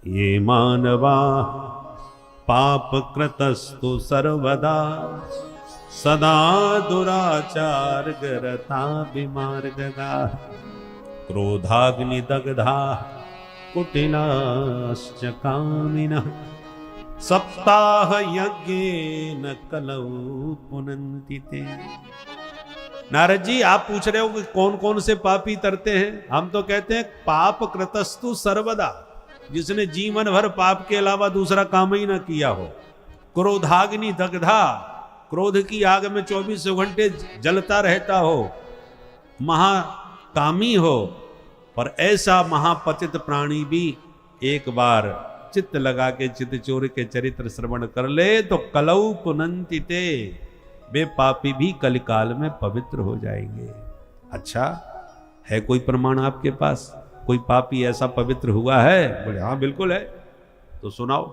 ये मानवा पाप कृतस्तु सर्वदा सदा दुराचार गरता विमार्गगा क्रोधाग्नि दग्धा कुटिलाश्च कामिनः सप्ताह यज्ञेन कलौ पुनन्ति ते। नारद जी आप पूछ रहे हो कि कौन कौन से पापी तरते हैं। हम तो कहते हैं पाप कृतस्तु सर्वदा, जिसने जीवन भर पाप के अलावा दूसरा काम ही ना किया हो। क्रोधाग्नि दग्धा, क्रोध की आग में 24 घंटे जलता रहता हो, महाकामी हो। पर ऐसा महापतित प्राणी भी एक बार चित्त लगा के चित्तचोर के चरित्र श्रवण कर ले तो कलौ पुनन्ति ते, वे पापी भी कलिकाल में पवित्र हो जाएंगे। अच्छा, है कोई प्रमाण आपके पास? कोई पापी ऐसा पवित्र हुआ है? बोले हाँ बिल्कुल है। तो सुनाओ।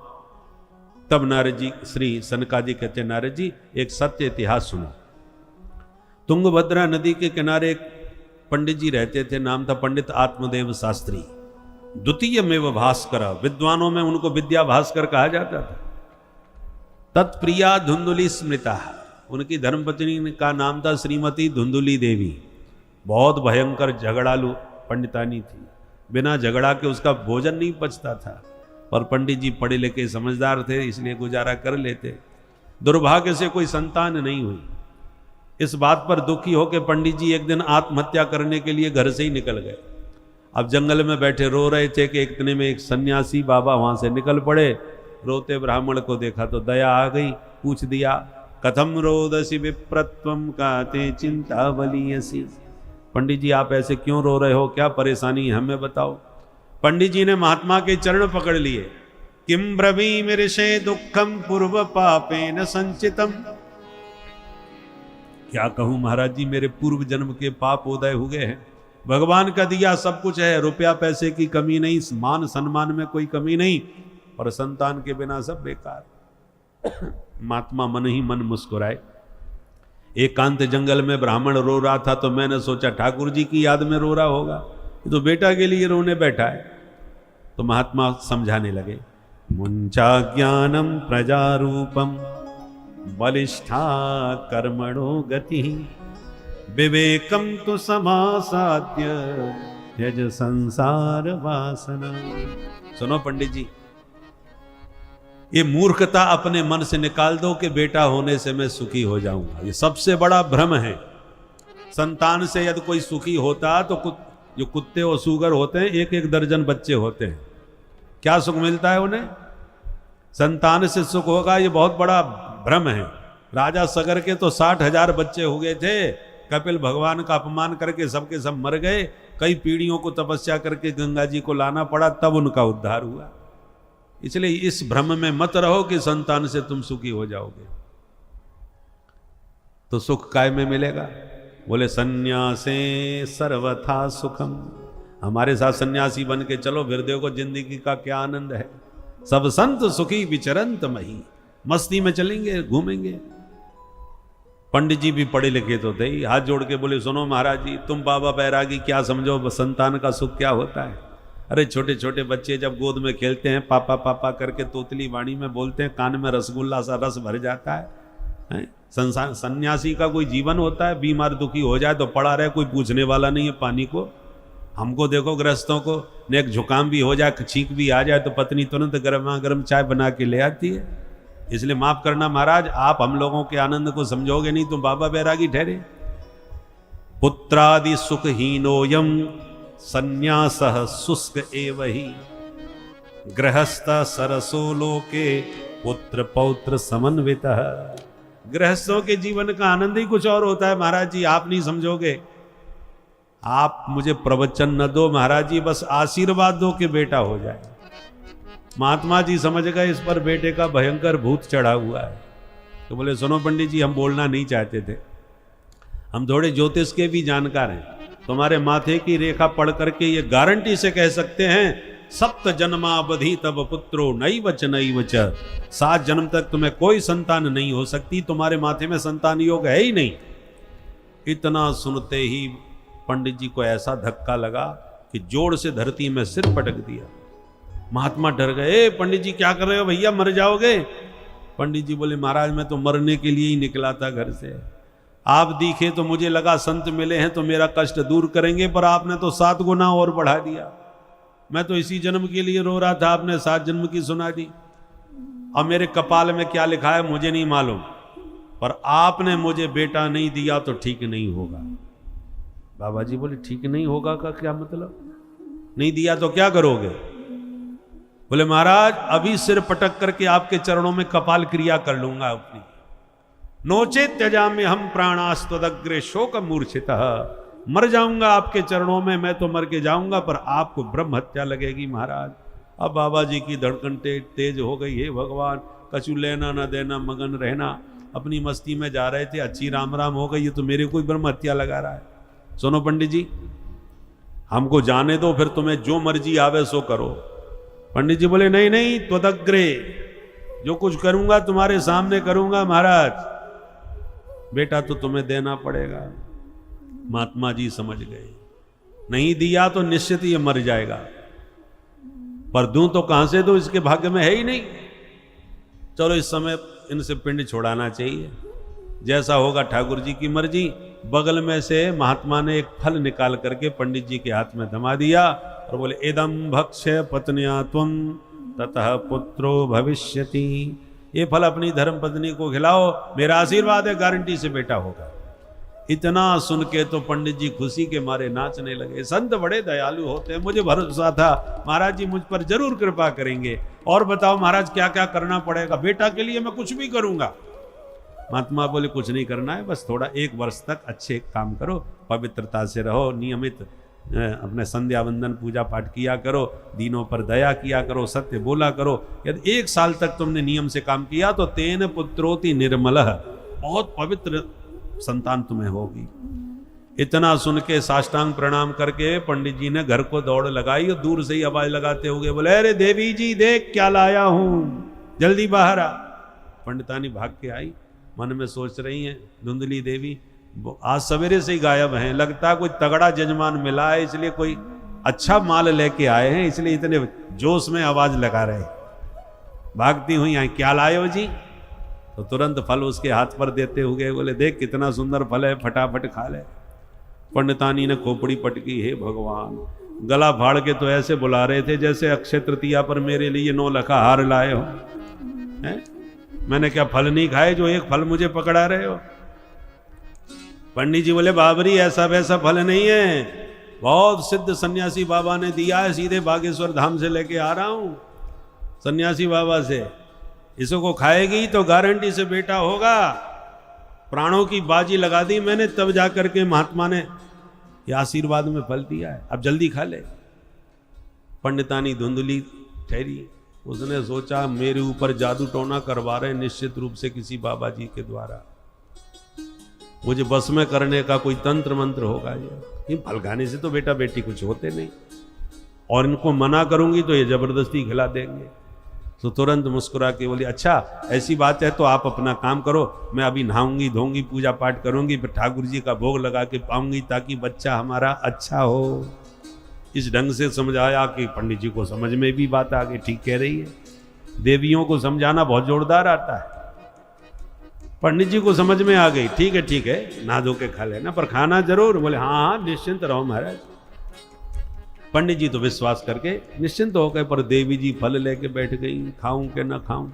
तब नारद जी, श्री सनकादि कहते हैं, नारद जी एक सत्य इतिहास सुनो। तुंगभद्रा नदी के किनारे एक पंडित जी रहते थे, नाम था पंडित आत्मदेव शास्त्री। द्वितीय में वह भास्कर, विद्वानों में उनको विद्या भास्कर कहा जाता था। तत्प्रिया धुंधुली स्मृता, उनकी धर्मपत्नी का नाम था श्रीमती धुंधुली देवी। बहुत भयंकर झगड़ालू पंडितानी थी, बिना झगड़ा के उसका भोजन नहीं पचता था। और पंडित जी पढ़े लिखे समझदार थे, इसलिए गुजारा कर लेते। दुर्भाग्य से कोई संतान नहीं हुई। इस बात पर दुखी होकर पंडित जी एक दिन आत्महत्या करने के लिए घर से ही निकल गए। अब जंगल में बैठे रो रहे थे कि इतने में एक सन्यासी बाबा वहां से निकल पड़े। रोते ब्राह्मण को देखा तो दया आ गई, पूछ दिया कथम रोदसी विप्रत्वम काते चिंतावलीयसी। पंडित जी आप ऐसे क्यों रो रहे हो, क्या परेशानी है हमें बताओ। पंडित जी ने महात्मा के चरण पकड़ लिए। किम ब्रवीमि ऋषे दुखम पूर्व पापेन संचितम, क्या कहूं महाराज जी, मेरे पूर्व जन्म के पाप उदय हो गए हैं। भगवान का दिया सब कुछ है, रुपया पैसे की कमी नहीं, मान सम्मान में कोई कमी नहीं, और संतान के बिना सब बेकार। महात्मा मन ही मन मुस्कुराए। एकांत जंगल में ब्राह्मण रो रहा था तो मैंने सोचा ठाकुर जी की याद में रो रहा होगा, ये तो बेटा के लिए रोने बैठा है। तो महात्मा समझाने लगे, मुंचा ज्ञानम प्रजारूपम बलिष्ठा कर्मणो गति विवेकम तो समासाद्य त्यज संसार वासना। सुनो पंडित जी, ये मूर्खता अपने मन से निकाल दो कि बेटा होने से मैं सुखी हो जाऊंगा। ये सबसे बड़ा भ्रम है। संतान से यदि कोई सुखी होता तो जो कुत्ते और सूगर होते हैं, एक एक दर्जन बच्चे होते हैं, क्या सुख मिलता है उन्हें? संतान से सुख होगा, ये बहुत बड़ा भ्रम है। राजा सगर के तो 60,000 बच्चे हो गए थे। कपिल भगवान का अपमान करके सबके सब मर गए। कई पीढ़ियों को तपस्या करके गंगा जी को लाना पड़ा, तब उनका उद्धार हुआ। इसलिए इस भ्रम में मत रहो कि संतान से तुम सुखी हो जाओगे। तो सुख काय में मिलेगा? बोले संन्यासे सर्वथा सुखम। हमारे साथ सन्यासी बन के चलो, फिर देखो जिंदगी का क्या आनंद है। सब संत सुखी विचरंत मही, मस्ती में चलेंगे, घूमेंगे। पंडित जी भी पढ़े लिखे तो थे, हाथ जोड़ के बोले सुनो महाराज जी, तुम बाबा बैरागी क्या समझो संतान का सुख क्या होता है। अरे छोटे छोटे बच्चे जब गोद में खेलते हैं, पापा पापा करके तोतली वाणी में बोलते हैं, कान में रसगुल्ला सा रस भर जाता है। सन्यासी का कोई जीवन होता है? बीमार दुखी हो जाए तो पड़ा रहे, कोई पूछने वाला नहीं है पानी को। हमको देखो गृहस्थों को, नेक जुकाम भी हो जाए, छींक भी आ जाए तो पत्नी तुरंत गर्मा गर्म चाय बना के ले आती है। इसलिए माफ करना महाराज, आप हम लोगों के आनंद को समझोगे नहीं तो बाबा बैरागी ठहरे। पुत्रादि सुखहीनोयम संन्यासः शुष्क एव ही गृहस्थ सरसो लोके पुत्र पौत्र समन्वितः। गृहस्थों के जीवन का आनंद ही कुछ और होता है महाराज जी, आप नहीं समझोगे। आप मुझे प्रवचन न दो महाराज जी, बस आशीर्वाद दो कि बेटा हो जाए। महात्मा जी समझ गए इस पर बेटे का भयंकर भूत चढ़ा हुआ है। तो बोले सुनो पंडित जी, हम बोलना नहीं चाहते थे, हम थोड़े ज्योतिष के भी जानकार हैं। तुम्हारे माथे की रेखा पढ़ करके ये गारंटी से कह सकते हैं, सप्त जन्मावधि तब पुत्रो नैवच नैवच, 7 जन्म तक तुम्हें कोई संतान नहीं हो सकती, तुम्हारे माथे में संतान योग है ही नहीं। इतना सुनते ही पंडित जी को ऐसा धक्का लगा कि जोड़ से धरती में सिर पटक दिया। महात्मा डर गए, पंडित जी क्या कर रहे हो भैया, मर जाओगे। पंडित जी बोले महाराज मैं तो मरने के लिए ही निकला था घर से, आप दिखे तो मुझे लगा संत मिले हैं तो मेरा कष्ट दूर करेंगे, पर आपने तो 7 गुना और बढ़ा दिया। मैं तो इसी जन्म के लिए रो रहा था, आपने 7 जन्म की सुना दी। अब मेरे कपाल में क्या लिखा है मुझे नहीं मालूम, पर आपने मुझे बेटा नहीं दिया तो ठीक नहीं होगा। बाबा जी बोले ठीक नहीं होगा का क्या मतलब, नहीं दिया तो क्या करोगे? बोले महाराज अभी सिर पटक करके आपके चरणों में कपाल क्रिया कर लूंगा अपनी, नोचे त्यजाम्य हम प्राणास्तदग्रे शोक मूर्छितः, मर जाऊंगा आपके चरणों में, मैं तो मर के जाऊंगा पर आपको ब्रह्म हत्या लगेगी महाराज। अब बाबा जी की धड़कन तेज हो गई, हे भगवान कछु लेना ना देना मगन रहना, अपनी मस्ती में जा रहे थे, अच्छी राम राम हो गई, ये तो मेरे को ब्रह्म हत्या लगा रहा है। सुनो पंडित जी हमको जाने दो, फिर तुम्हें जो मर्जी आवे सो करो। पंडित जी बोले नहीं नहीं त्वदग्रे, जो कुछ करूंगा तुम्हारे सामने करूंगा महाराज, बेटा तो तुम्हें देना पड़ेगा। महात्मा जी समझ गए, नहीं दिया तो निश्चित ये मर जाएगा, पर दूं तो कहां से दूं, इसके भाग्य में है ही नहीं। चलो इस समय इनसे पिंड छोड़ाना चाहिए, जैसा होगा ठाकुर जी की मर्जी। बगल में से महात्मा ने एक फल निकाल करके पंडित जी के हाथ में थमा दिया और बोले इदम भक्ष्य पत्न्या त्वं ततः पुत्रो भविष्यति, ये फल अपनी धर्म पत्नी को खिलाओ, मेरा आशीर्वाद है गारंटी से बेटा होगा। इतना सुन के तो पंडित जी खुशी के मारे नाचने लगे। संत बड़े दयालु होते हैं, मुझे भरोसा था महाराज जी मुझ पर जरूर कृपा करेंगे। और बताओ महाराज क्या क्या करना पड़ेगा? बेटा के लिए मैं कुछ भी करूंगा। महात्मा बोले कुछ नहीं करना है, बस थोड़ा 1 वर्ष तक अच्छे काम करो, पवित्रता से रहो, नियमित अपने संध्या वंदन पूजा पाठ किया करो, दीनों पर दया किया करो, सत्य बोला करो। यदि 1 साल तक तुमने नियम से काम किया तो तेन पुत्रोति निर्मलः, बहुत पवित्र संतान तुम्हें होगी। इतना सुन के साष्टांग प्रणाम करके पंडित जी ने घर को दौड़ लगाई और दूर से ही आवाज लगाते हुए बोले अरे देवी जी देख क्या लाया हूं, जल्दी बाहर आ। पंडितानी भाग के आई, मन में सोच रही हैं धुंधली देवी आज सवेरे से ही गायब हैं, लगता है कोई तगड़ा जजमान मिला है इसलिए कोई अच्छा माल लेके आए हैं, इसलिए इतने जोश में आवाज लगा रहे। भागती हुई आई, क्या लाए हो जी? तो तुरंत फल उसके हाथ पर देते हुए बोले देख कितना सुंदर फल है, फटाफट खा ले। पंडितानी ने खोपड़ी पटकी, हे भगवान, गला फाड़ के तो ऐसे बुला रहे थे जैसे अक्षय तृतीया पर मेरे लिए 9 लखा हार लाए हो। है? मैंने क्या फल नहीं खाए जो एक फल मुझे पकड़ा रहे हो? पंडित जी बोले बाबरी ऐसा वैसा फल नहीं है, बहुत सिद्ध सन्यासी बाबा ने दिया है, सीधे बागेश्वर धाम से लेके आ रहा हूं सन्यासी बाबा से, इसको खाएगी तो गारंटी से बेटा होगा। प्राणों की बाजी लगा दी मैंने, तब जाकर के महात्मा ने ये आशीर्वाद में फल दिया है, अब जल्दी खा ले। पंडितानी धुंधली ठहरी, उसने सोचा मेरे ऊपर जादू टोना करवा रहे निश्चित रूप से किसी बाबा जी के द्वारा, मुझे बस में करने का कोई तंत्र मंत्र होगा। ये फल खाने से तो बेटा बेटी कुछ होते नहीं, और इनको मना करूंगी तो ये जबरदस्ती खिला देंगे। तो तुरंत मुस्कुरा के बोली अच्छा ऐसी बात है तो आप अपना काम करो, मैं अभी नहाऊंगी धोऊंगी पूजा पाठ करूंगी, फिर ठाकुर जी का भोग लगा के पाऊंगी ताकि बच्चा हमारा अच्छा हो। इस ढंग से समझाया कि पंडित जी को समझ में भी बात आ गई, ठीक कह रही है। देवियों को समझाना बहुत जोरदार आता है। पंडित जी को समझ में आ गई, ठीक है नहा धो के खा लेना, पर खाना जरूर। बोले हाँ निश्चिंत रहो महाराज। पंडित जी तो विश्वास करके निश्चिंत हो गए, पर देवी जी फल लेके बैठ गई, खाऊं के ना खाऊं।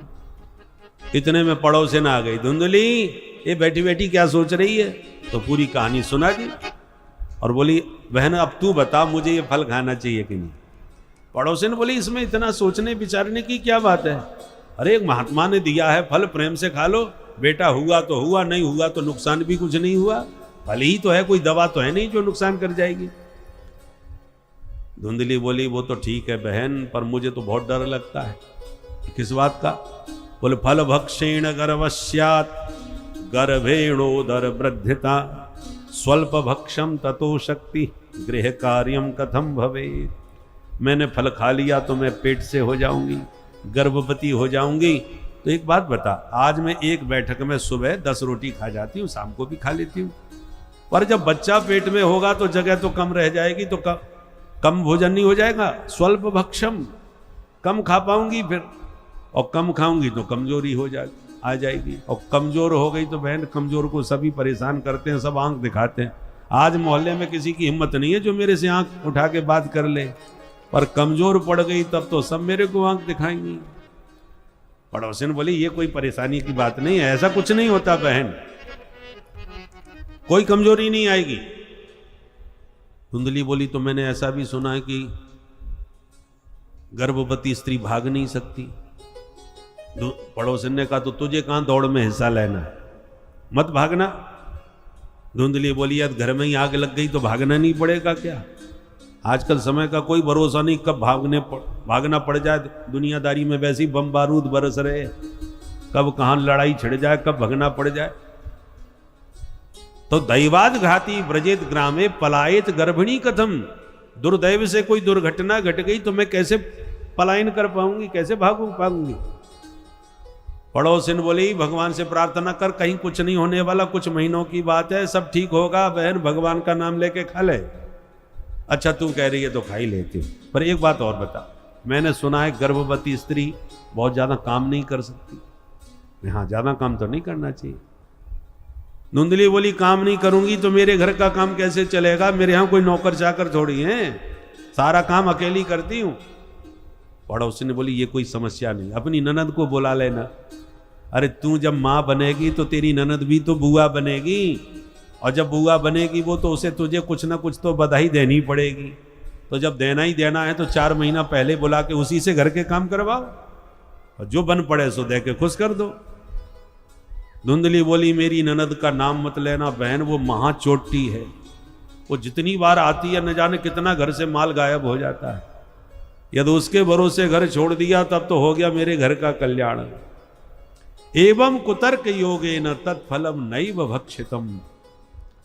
इतने में पड़ोसन आ गई, धुंधली ये बैठी बैठी क्या सोच रही है? तो पूरी कहानी सुना दी और बोली बहन अब तू बता मुझे ये फल खाना चाहिए कि नहीं। पड़ोसन बोली इसमें इतना सोचने विचारने की क्या बात है? अरे एक महात्मा ने दिया है फल, प्रेम से खा लो, बेटा हुआ तो हुआ, नहीं हुआ तो नुकसान भी कुछ नहीं हुआ, फल ही तो है, कोई दवा तो है नहीं जो नुकसान कर जाएगी। धुंधली बोली वो तो ठीक है बहन, पर मुझे तो बहुत डर लगता है। किस बात का? बोले फल भक्षेण गर्भस्यात् गर्भेणोदर वृद्धिता स्वल्प भक्षम ततो शक्ति गृह कार्यम कथम भवेत्। मैंने फल खा लिया तो मैं पेट से हो जाऊंगी, गर्भवती हो जाऊंगी। तो एक बात बता, आज मैं एक बैठक में सुबह 10 रोटी खा जाती हूँ, शाम को भी खा लेती हूँ, पर जब बच्चा पेट में होगा तो जगह तो कम रह जाएगी, तो कम भोजन नहीं हो जाएगा? स्वल्प भक्षम, कम खा पाऊंगी फिर, और कम खाऊंगी तो कमजोरी हो जा आ जाएगी, और कमजोर हो गई तो बहन, कमजोर को सभी परेशान करते हैं, सब आंख दिखाते हैं। आज मोहल्ले में किसी की हिम्मत नहीं है जो मेरे से आंख उठा के बात कर ले, पर कमजोर पड़ गई तब तो सब मेरे को आंख दिखाएंगी। पड़ोसन बोली ये कोई परेशानी की बात नहीं है, ऐसा कुछ नहीं होता बहन, कोई कमजोरी नहीं आएगी। धुंधली बोली तो मैंने ऐसा भी सुना है कि गर्भवती स्त्री भाग नहीं सकती। पड़ोसन ने कहा तो तुझे कहां दौड़ में हिस्सा लेना है, मत भागना। धुंधली बोली यार घर में ही आग लग गई तो भागना नहीं पड़ेगा क्या? आजकल समय का कोई भरोसा नहीं, कब भागना पड़ जाए। दुनियादारी में वैसे ही बम बारूद बरस रहे, कब कहां लड़ाई छिड़ जाए, कब भगना पड़ जाए। तो दैवाद घाती ब्रजेत ग्रामे पलायत गर्भिणी कथम, दुर्दैव से कोई दुर्घटना घट गई तो मैं कैसे पलायन कर पाऊंगी, कैसे भागू पाऊंगी। पड़ोसिन बोली भगवान से प्रार्थना कर, कहीं कुछ नहीं होने वाला, कुछ महीनों की बात है, सब ठीक होगा बहन, भगवान का नाम लेके खा ले। अच्छा तू कह रही है तो खा ही लेती हूँ, पर एक बात और बता, मैंने सुना है गर्भवती स्त्री बहुत ज्यादा काम नहीं कर सकती। हाँ ज्यादा काम तो नहीं करना चाहिए। धुंधली बोली काम नहीं करूंगी तो मेरे घर का काम कैसे चलेगा, मेरे यहां कोई नौकर चाकर थोड़ी है, सारा काम अकेली करती हूं। पड़ोसी ने बोली ये कोई समस्या नहीं, अपनी ननद को बुला लेना। अरे तू जब माँ बनेगी तो तेरी ननद भी तो बुआ बनेगी, और जब बुआ बनेगी वो तो उसे तुझे कुछ ना कुछ तो बधाई देनी पड़ेगी। तो जब देना ही देना है तो 4 महीना पहले बुला के उसी से घर के काम करवाओ, और जो बन पड़े सो दे के खुश कर दो। धुंधली बोली मेरी ननद का नाम मत लेना बहन, वो महा चोटी है, वो जितनी बार आती है न जाने कितना घर से माल गायब हो जाता है। यदि उसके भरोसे घर छोड़ दिया तब तो हो गया मेरे घर का कल्याण। एवं कुतर्क योगे न तत्फलम नैव भक्षितम।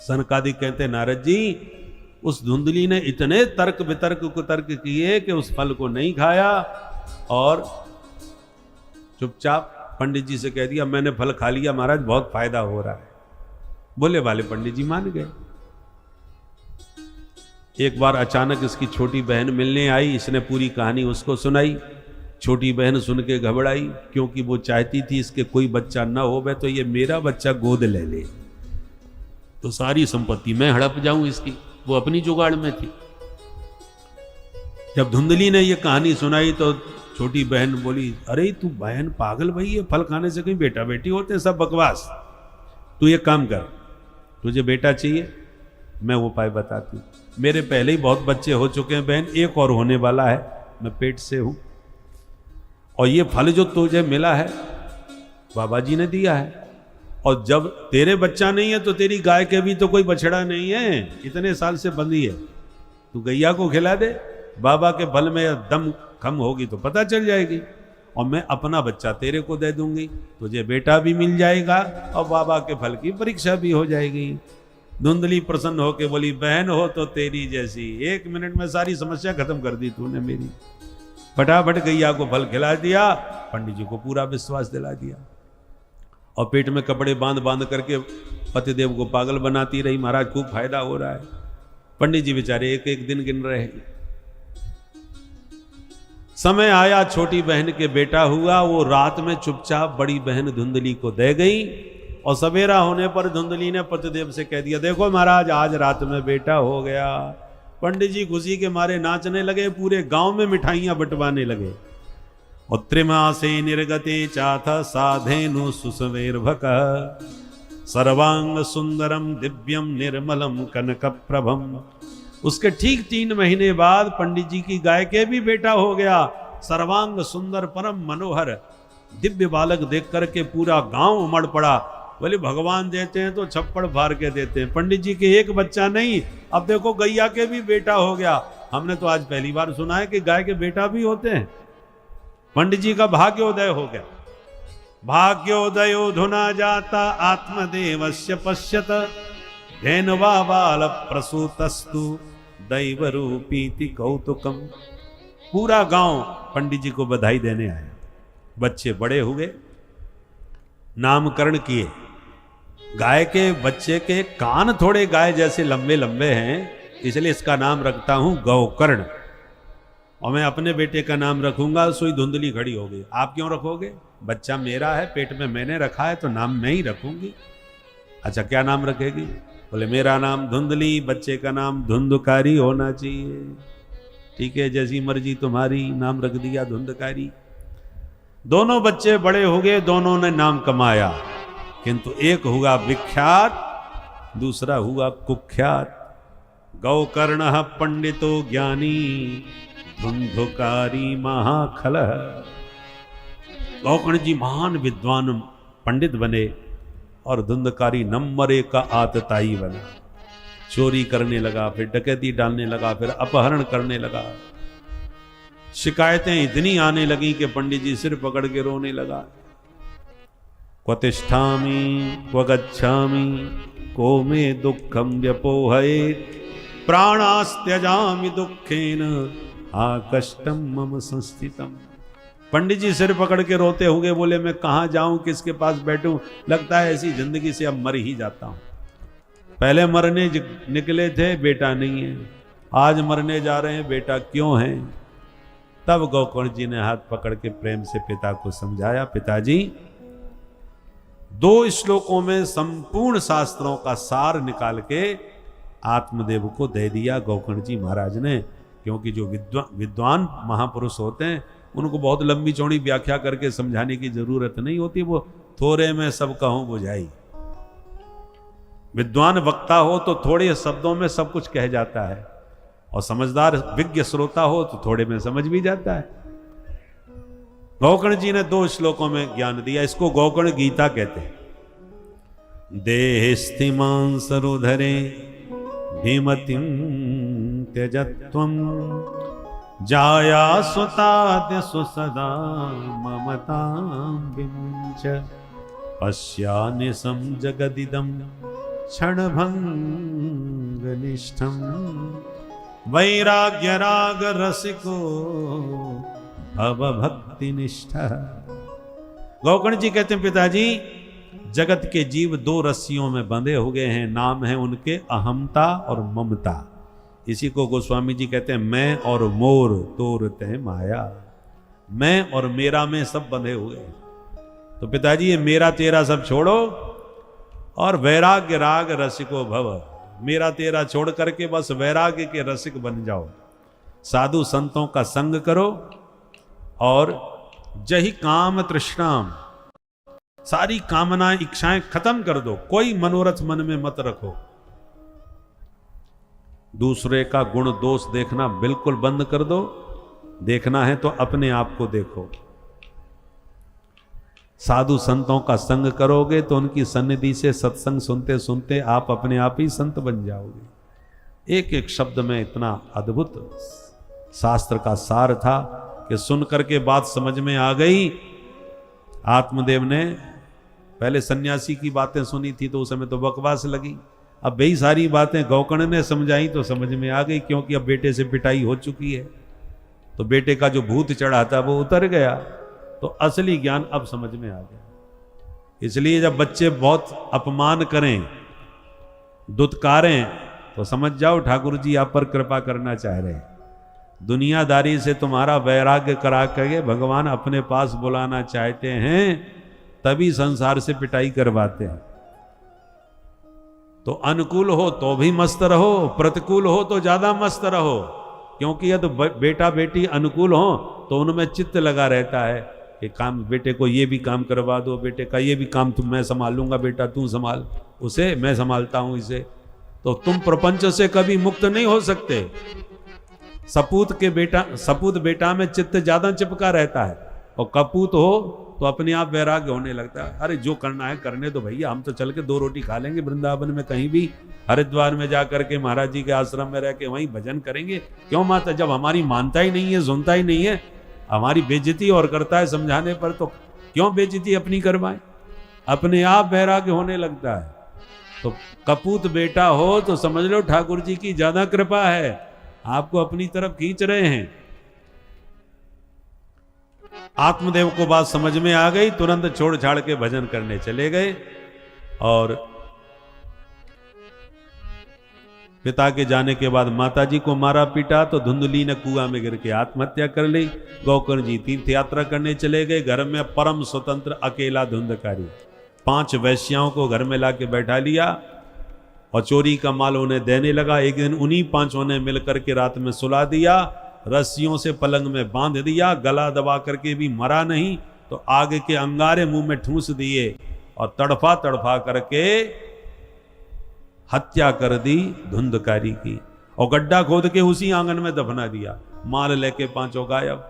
सनकादिक कहते नारद जी उस धुंधली ने इतने तर्क वितर्क कुतर्क किए कि उस फल को नहीं खाया, और चुपचाप पंडित जी से कह दिया मैंने फल खा लिया महाराज, बहुत फायदा हो रहा है। बोले वाले पंडित जी मान गए। एक बार अचानक इसकी छोटी बहन मिलने आई, इसने पूरी कहानी उसको सुनाई। छोटी बहन सुन के घबराई, क्योंकि वो चाहती थी इसके कोई बच्चा ना हो, वह तो ये मेरा बच्चा गोद ले ले तो सारी संपत्ति मैं हड़प जाऊं इसकी, वो अपनी जुगाड़ में थी। जब धुंधली ने ये कहानी सुनाई तो छोटी बहन बोली अरे तू बहन पागल भाई, ये फल खाने से कहीं बेटा बेटी होते हैं, सब बकवास। तू ये काम कर, तुझे बेटा चाहिए, मैं वो उपाय बताती हूँ। मेरे पहले ही बहुत बच्चे हो चुके हैं बहन, एक और होने वाला है, मैं पेट से हूं, और ये फल जो तुझे मिला है बाबा जी ने दिया है, और जब तेरे बच्चा नहीं है तो तेरी गाय के भी तो कोई बछड़ा नहीं है, इतने साल से बंधी है, तू गैया को खिला दे, बाबा के फल में दम कम होगी तो पता चल जाएगी, और मैं अपना बच्चा तेरे को दे दूंगी, तुझे बेटा भी मिल जाएगा और बाबा के फल की परीक्षा भी हो जाएगी। धुंधली प्रसन्न होके बोली बहन हो तो तेरी जैसी, 1 मिनट में सारी समस्या खत्म कर दी तूने मेरी। फटाफट गैया को फल खिला दिया, पंडित जी को पूरा विश्वास दिला दिया, और पेट में कपड़े बांध बांध करके पतिदेव को पागल बनाती रही, महाराज खूब फायदा हो रहा है। पंडित जी बेचारे एक एक दिन गिन रहे। समय आया, छोटी बहन के बेटा हुआ, वो रात में चुपचाप बड़ी बहन धुंधली को दे गई, और सवेरा होने पर धुंधली ने पतिदेव से कह दिया देखो महाराज आज रात में बेटा हो गया। पंडित जी खुशी के मारे नाचने लगे, पूरे गांव में मिठाइयां बंटवाने लगे। और त्रिमासे निर्गते चाथ साधेनु सुसवेर्भक सर्वांग सुंदरम दिव्यम निर्मलम कनक प्रभम। उसके ठीक 3 महीने बाद पंडित जी की गाय के भी बेटा हो गया। सर्वांग सुंदर परम मनोहर दिव्य बालक देख करके पूरा गांव उमड़ पड़ा। बोले भगवान देते हैं तो छप्पड़ फाड़ के देते हैं, पंडित जी के एक बच्चा नहीं, अब देखो गैया के भी बेटा हो गया। हमने तो आज पहली बार सुना है कि गाय के बेटा भी होते हैं। पंडित जी का भाग्योदय हो गया। भाग्योदयो धुना जाता आत्मदेवस्य पश्यत धेनवा बाल प्रसूतस्तु दैव रूपीति कौतुकम। पूरा गांव पंडित जी को बधाई देने आया। बच्चे बड़े हुए, नामकरण किए। गाय के बच्चे के कान थोड़े गाय जैसे लंबे लंबे हैं, इसलिए इसका नाम रखता हूं गौकर्ण। और मैं अपने बेटे का नाम रखूंगा, सुई धुंधली खड़ी होगी। आप क्यों रखोगे? बच्चा मेरा है, पेट में मैंने रखा है, तो नाम मैं ही रखूंगी। अच्छा, क्या नाम रखेगी? बोले मेरा नाम धुंधली, बच्चे का नाम धुंधकारी होना चाहिए। ठीक है, जैसी मर्जी तुम्हारी, नाम रख दिया धुंधकारी। दोनों बच्चे बड़े हो गए, दोनों ने नाम कमाया, किंतु एक हुआ विख्यात, दूसरा हुआ कुख्यात। गौकर्ण पंडितो ज्ञानी, धुंधकारी महाखल। गौकर्ण जी महान विद्वान पंडित बने और धुंधकारी नंबर 1 का आतताई बना। चोरी करने लगा, फिर डकैती डालने लगा, फिर अपहरण करने लगा। शिकायतें इतनी आने लगी कि पंडित जी सिर पकड़ के रोने लगा। क्व तिष्ठामि क्व गच्छामि को मे दुःखं व्यपोहयेत्, प्राणास्त्यजामि दुःखेन आकष्टम मम संस्थितम। पंडित जी सिर पकड़ के रोते हुए बोले, मैं कहाँ जाऊं, किसके पास बैठूं, लगता है ऐसी जिंदगी से अब मर ही जाता हूं। पहले मरने निकले थे, बेटा नहीं है, आज मरने जा रहे हैं, बेटा क्यों है? तब गौकर्ण जी ने हाथ पकड़ के प्रेम से पिता को समझाया, पिताजी 2 श्लोकों में संपूर्ण शास्त्रों का सार निकाल के आत्मदेव को दे दिया गौकर्ण जी महाराज ने। क्योंकि जो विद्वान महापुरुष होते हैं उनको बहुत लंबी चौड़ी व्याख्या करके समझाने की जरूरत नहीं होती, वो थोड़े में सब कहूं बुझाई। विद्वान वक्ता हो तो थोड़े शब्दों में सब कुछ कह जाता है, और समझदार विज्ञ श्रोता हो तो थोड़े में समझ भी जाता है। गौकर्ण जी ने 2 श्लोकों में ज्ञान दिया, इसको गौकर्ण गीता कहते हैं। देहस्थिमां सरोधरे भीमतिं त्यजत्वं, जाया स्वताद्य सुसदा ममतां विमुञ्च, पश्यानिशं जगदिदं क्षणभङ्गनिष्ठं, वैराग्य राग रसिको भवभक्ति निष्ठा। गौकर्ण जी कहते हैं, पिताजी जगत के जीव 2 रस्सियों में बंधे हो गए हैं, नाम है उनके अहमता और ममता। इसी को गोस्वामी जी कहते हैं, मैं और मोर तोरते माया। मैं और मेरा में सब बंधे हुए हैं। तो पिताजी ये मेरा तेरा सब छोड़ो और वैराग्य राग रसिको भव, मेरा तेरा छोड़ करके बस वैराग्य के रसिक बन जाओ। साधु संतों का संग करो और जही काम तृष्णाम, सारी कामनाएं इच्छाएं खत्म कर दो, कोई मनोरथ मन में मत रखो। दूसरे का गुण दोष देखना बिल्कुल बंद कर दो, देखना है तो अपने आप को देखो। साधु संतों का संग करोगे तो उनकी सन्निधि से सत्संग सुनते सुनते आप अपने आप ही संत बन जाओगे। एक एक शब्द में इतना अद्भुत शास्त्र का सार था कि सुन करके बात समझ में आ गई। आत्मदेव ने पहले सन्यासी की बातें सुनी थी तो उस समय तो बकवास लगी, अब वही सारी बातें गौकर्ण ने समझाई तो समझ में आ गई, क्योंकि अब बेटे से पिटाई हो चुकी है तो बेटे का जो भूत चढ़ा था वो उतर गया, तो असली ज्ञान अब समझ में आ गया। इसलिए जब बच्चे बहुत अपमान करें, दुत्कारें, तो समझ जाओ ठाकुर जी आप पर कृपा करना चाह रहे हैं। दुनियादारी से तुम्हारा वैराग्य करा के भगवान अपने पास बुलाना चाहते हैं, तभी संसार से पिटाई करवाते हैं। तो अनुकूल हो तो भी मस्त रहो, प्रतिकूल हो तो ज्यादा मस्त रहो, क्योंकि यदि बेटा बेटी अनुकूल हो तो उनमें चित्त लगा रहता है कि काम, बेटे को ये भी काम करवा दो, बेटे का ये भी काम तुम मैं संभाल लूंगा, बेटा तू संभाल, उसे मैं संभालता हूं इसे। तो तुम प्रपंच से कभी मुक्त नहीं हो सकते। सपूत बेटा में चित्त ज्यादा चिपका रहता है, और कपूत हो तो अपने आप वैराग्य होने लगता है। अरे जो करना है करने दो भैया, हम तो चल के 2 रोटी खा लेंगे वृंदावन में, कहीं भी हरिद्वार में जा करके महाराज जी के आश्रम में रह के वहीं भजन करेंगे। क्यों माता, जब हमारी मानता ही नहीं है, सुनता ही नहीं है, हमारी बेइज्जती और करता है समझाने पर, तो क्यों बेइज्जती अपनी करवाएं। अपने आप वैराग्य होने लगता है। तो कपूत बेटा हो तो समझ लो ठाकुर जी की ज्यादा कृपा है, आपको अपनी तरफ खींच रहे हैं। आत्मदेव को बात समझ में आ गई, तुरंत छोड़ छाड़ के भजन करने चले गए। और पिता के जाने के बाद माताजी को मारा पीटा तो धुंधली ने कुआं में गिर के आत्महत्या कर ली। गोकर्ण जी तीर्थ यात्रा करने चले गए। घर में परम स्वतंत्र अकेला धुंधकारी 5 वैश्याओं को घर में लाके बैठा लिया और चोरी का माल उन्हें देने लगा। एक दिन उन्हीं 5 ने मिलकर के रात में सुला दिया, रस्सियों से पलंग में बांध दिया, गला दबा करके भी मरा नहीं तो आगे के अंगारे मुंह में ठूंस दिए और तड़फा तड़फा करके हत्या कर दी धुंधकारी की और गड्ढा खोद के उसी आंगन में दफना दिया। माल लेके 5 गायब।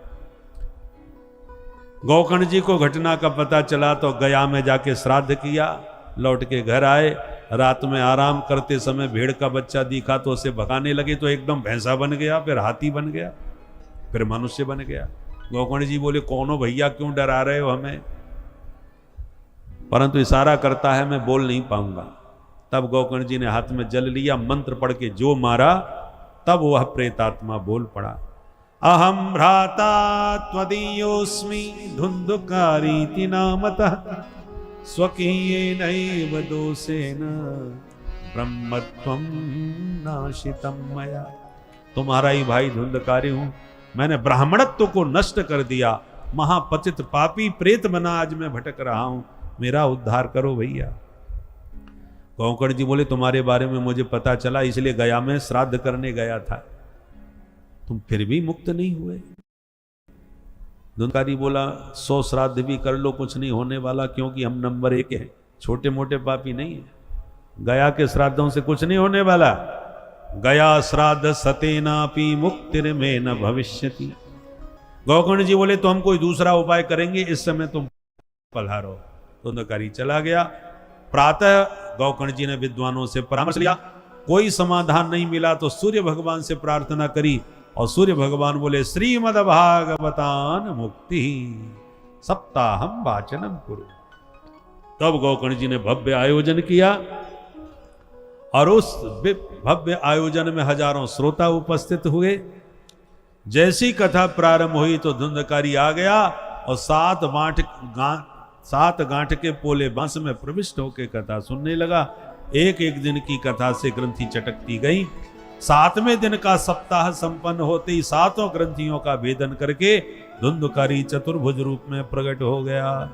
गोकर्ण जी को घटना का पता चला तो गया में जाके श्राद्ध किया। लौट के घर आए, रात में आराम करते समय भेड़ का बच्चा दिखा तो उसे भगाने लगे तो एकदम भैंसा बन गया, फिर हाथी बन गया, फिर मनुष्य बन गया। गोकर्ण जी बोले कौन हो भैया, क्यों डरा रहे हो हमें? परंतु इशारा करता है मैं बोल नहीं पाऊंगा। तब गोकर्ण जी ने हाथ में जल लिया, मंत्र पढ़ के जो मारा तब वह प्रेतात्मा बोल पड़ा, अहम भ्राता त्वदीयोस्मि धुंधुकारीति नामतः स्वकीयेनैव दोषेन ब्रह्मत्वं नाशितं मया। तुम्हारा ही भाई धुंधकारी हूं, मैंने ब्राह्मणत्व को नष्ट कर दिया, महापतित पापी प्रेत बना आज मैं भटक रहा हूं, मेरा उद्धार करो भैया। गोकर्ण जी बोले तुम्हारे बारे में मुझे पता चला इसलिए गया में श्राद्ध करने गया था, तुम फिर भी मुक्त नहीं हुए। धुंधकारी बोला 100 श्राद्ध भी कर लो कुछ नहीं होने वाला, क्योंकि हम नंबर 1 हैं, छोटे मोटे पापी नहीं है। गया के श्राद्धों से कुछ नहीं होने वाला। गया श्राद्ध सतेनापि मुक्तिर्मे न भविष्यति। गोकर्ण जी बोले तो हम कोई दूसरा उपाय करेंगे, इस समय तुम पधारो। धुंधकारी चला गया। प्रातः गोकर्ण जी ने विद्वानों से परामर्श लिया, कोई समाधान नहीं मिला तो सूर्य भगवान से प्रार्थना करी और सूर्य भगवान बोले श्रीमद् भागवतान मुक्ति सप्ताहम वाचनम कुरु। तब गोकर्ण जी ने भव्य आयोजन किया और उस भव्य आयोजन में हजारों श्रोता उपस्थित हुए। जैसी कथा प्रारंभ हुई तो धुंधकारी आ गया और 7 गांठ के पोले बांस में प्रविष्ट होकर कथा सुनने लगा। एक एक दिन की कथा से ग्रंथि चटकती गई। 7वें दिन का सप्ताह संपन्न होते ही 7 ग्रंथियों का भेदन करके धुंधकारी चतुर्भुज रूप में प्रकट हो गया।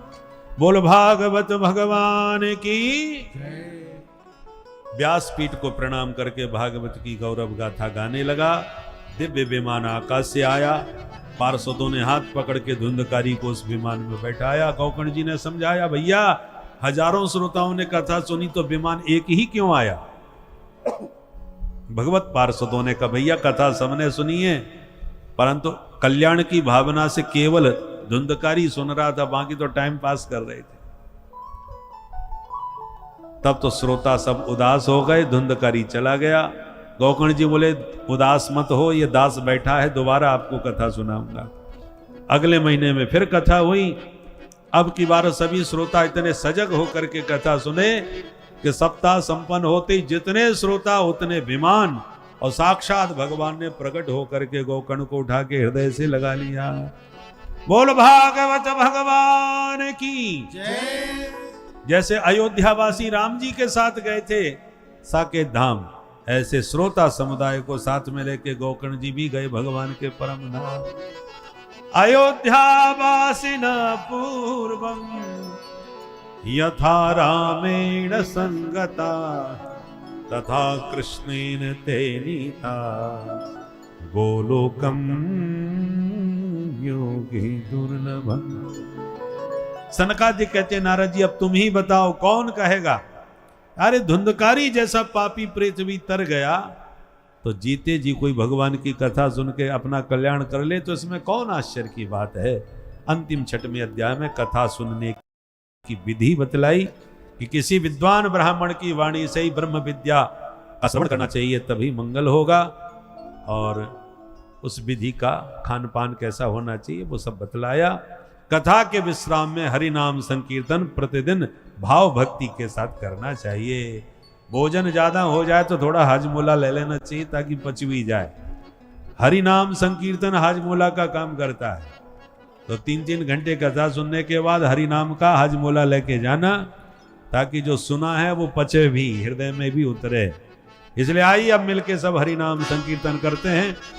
बोल भागवत भगवान की। व्यासपीठ को प्रणाम करके भागवत की गौरव गाथा गाने लगा। दिव्य विमान आकाश से आया, पार्षदों ने हाथ पकड़ के धुंधकारी को उस विमान में बैठाया। गोकर्ण जी ने समझाया भैया हजारों श्रोताओं ने कथा सुनी तो विमान एक ही क्यों आया? भगवत पार्षदों ने कहा भैया कथा सबने सुनी है, परंतु कल्याण की भावना से केवल धुंधकारी सुन रहा था, बाकी तो टाइम पास कर रहे थे। तब तो श्रोता सब उदास हो गए, धुंधकारी चला गया। गोकर्ण जी बोले उदास मत हो, ये दास बैठा है, दोबारा आपको कथा सुनाऊंगा। अगले महीने में फिर कथा हुई। अब की बार सभी श्रोता इतने सजग होकर के कथा सुने कि सप्ताह संपन्न होते ही जितने श्रोता उतने विमान और साक्षात भगवान ने प्रकट होकर के गोकर्ण को उठा के हृदय से लगा लिया। बोल भागवत भगवान की जय। जैसे अयोध्यावासी राम जी के साथ गए थे साकेत धाम, ऐसे श्रोता समुदाय को साथ में लेके गोकर्ण जी भी गए भगवान के परम धाम। अयोध्यावासिन पूर्वम यथा रामेण संगता तथा कृष्णेन ते नीता गोलोकम योगी दुर्लभम। सनकादिक कहते नारद जी अब तुम ही बताओ कौन कहेगा? अरे धुंधकारी जैसा पापी प्रेत भी तर गया तो जीते जी कोई भगवान की कथा सुन के अपना कल्याण कर ले तो इसमें कौन आश्चर्य की बात है। अंतिम 6वें अध्याय में कथा सुनने की विधि बतलाई कि किसी विद्वान ब्राह्मण की वाणी से ही ब्रह्म विद्या का श्रवण करना चाहिए, तभी मंगल होगा। और उस विधि का खान पान कैसा होना चाहिए वो सब बतलाया। कथा के विश्राम में हरि नाम संकीर्तन प्रतिदिन भाव भक्ति के साथ करना चाहिए। भोजन ज्यादा हो जाए तो थोड़ा हाजमोला ले लेना चाहिए ताकि पच भी जाए। हरि नाम संकीर्तन हाजमोला का काम करता है, तो 3-3 घंटे कथा सुनने के बाद हरि नाम का हाजमोला लेके जाना ताकि जो सुना है वो पचे भी, हृदय में भी उतरे। इसलिए आइए अब मिलके सब हरि नाम संकीर्तन करते हैं।